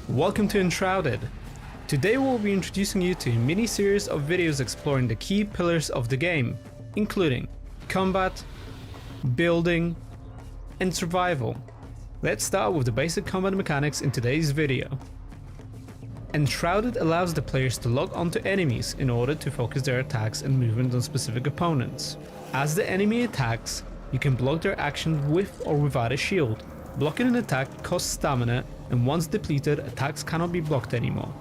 Welcome to Enshrouded. Today we'll be introducing you to a mini-series of videos exploring the key pillars of the game, including combat, building, and survival. Let's start with the basic combat mechanics in today's video. Enshrouded allows the players to lock onto enemies in order to focus their attacks and movement on specific opponents. As the enemy attacks, you can block their action with or without a shield. Blocking an attack costs stamina, and once depleted, attacks cannot be blocked anymore.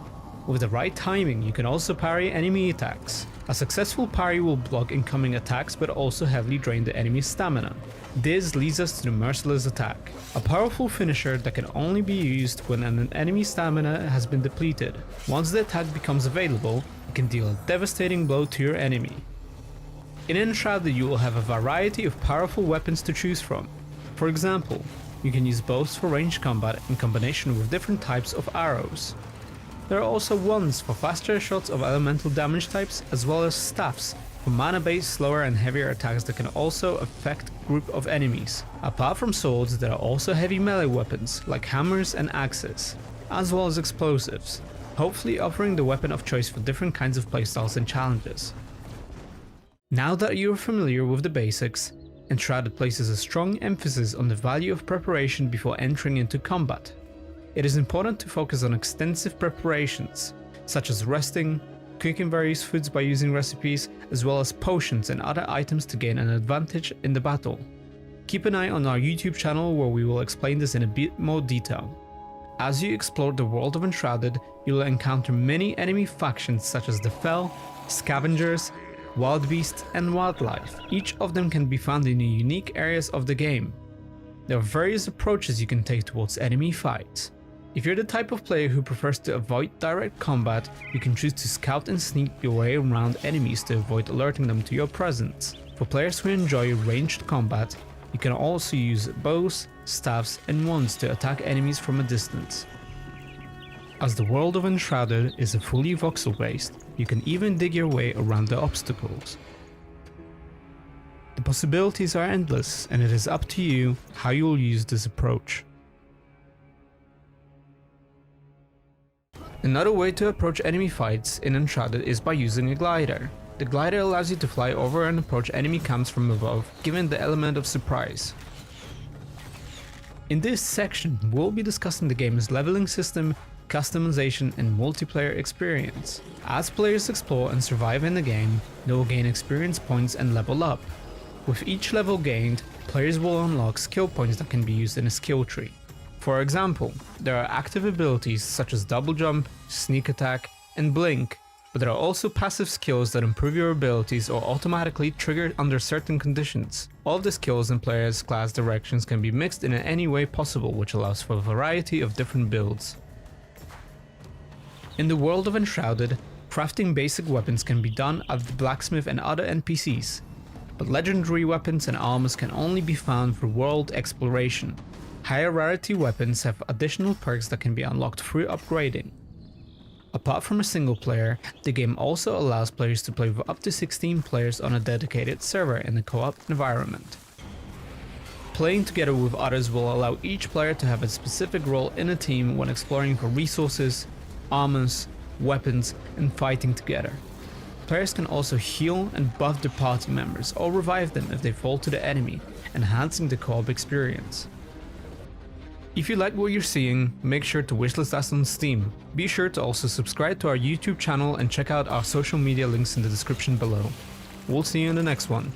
With the right timing, you can also parry enemy attacks. A successful parry will block incoming attacks but also heavily drain the enemy's stamina. This leads us to the Merciless Attack, a powerful finisher that can only be used when an enemy's stamina has been depleted. Once the attack becomes available, it can deal a devastating blow to your enemy. In Enshrouded, you will have a variety of powerful weapons to choose from. For example, you can use bows for ranged combat in combination with different types of arrows. There are also wands for faster shots of elemental damage types, as well as staffs for mana-based slower and heavier attacks that can also affect a group of enemies. Apart from swords, there are also heavy melee weapons like hammers and axes, as well as explosives, hopefully offering the weapon of choice for different kinds of playstyles and challenges. Now that you are familiar with the basics, Enshrouded places a strong emphasis on the value of preparation before entering into combat. It is important to focus on extensive preparations, such as resting, cooking various foods by using recipes, as well as potions and other items to gain an advantage in the battle. Keep an eye on our YouTube channel where we will explain this in a bit more detail. As you explore the world of Enshrouded, you will encounter many enemy factions such as the Fel, Scavengers, Wild Beasts, and Wildlife. Each of them can be found in unique areas of the game. There are various approaches you can take towards enemy fights. If you're the type of player who prefers to avoid direct combat, you can choose to scout and sneak your way around enemies to avoid alerting them to your presence. For players who enjoy ranged combat, you can also use bows, staffs, and wands to attack enemies from a distance. As the world of Enshrouded is fully voxel-based, you can even dig your way around the obstacles. The possibilities are endless, and it is up to you how you will use this approach. Another way to approach enemy fights in Enshrouded is by using a glider. The glider allows you to fly over and approach enemy camps from above, given the element of surprise. In this section, we'll be discussing the game's leveling system, customization, and multiplayer experience. As players explore and survive in the game, they will gain experience points and level up. With each level gained, players will unlock skill points that can be used in a skill tree. For example, there are active abilities such as double jump, sneak attack, and blink, but there are also passive skills that improve your abilities or automatically trigger under certain conditions. All of the skills and players' class directions can be mixed in any way possible, which allows for a variety of different builds. In the world of Enshrouded, crafting basic weapons can be done at the blacksmith and other NPCs, but legendary weapons and armors can only be found through world exploration. Higher rarity weapons have additional perks that can be unlocked through upgrading. Apart from a single player, the game also allows players to play with up to 16 players on a dedicated server in a co-op environment. Playing together with others will allow each player to have a specific role in a team when exploring for resources, armors, weapons, and fighting together. Players can also heal and buff their party members or revive them if they fall to the enemy, enhancing the co-op experience. If you like what you're seeing, make sure to wishlist us on Steam. Be sure to also subscribe to our YouTube channel and check out our social media links in the description below. We'll see you in the next one.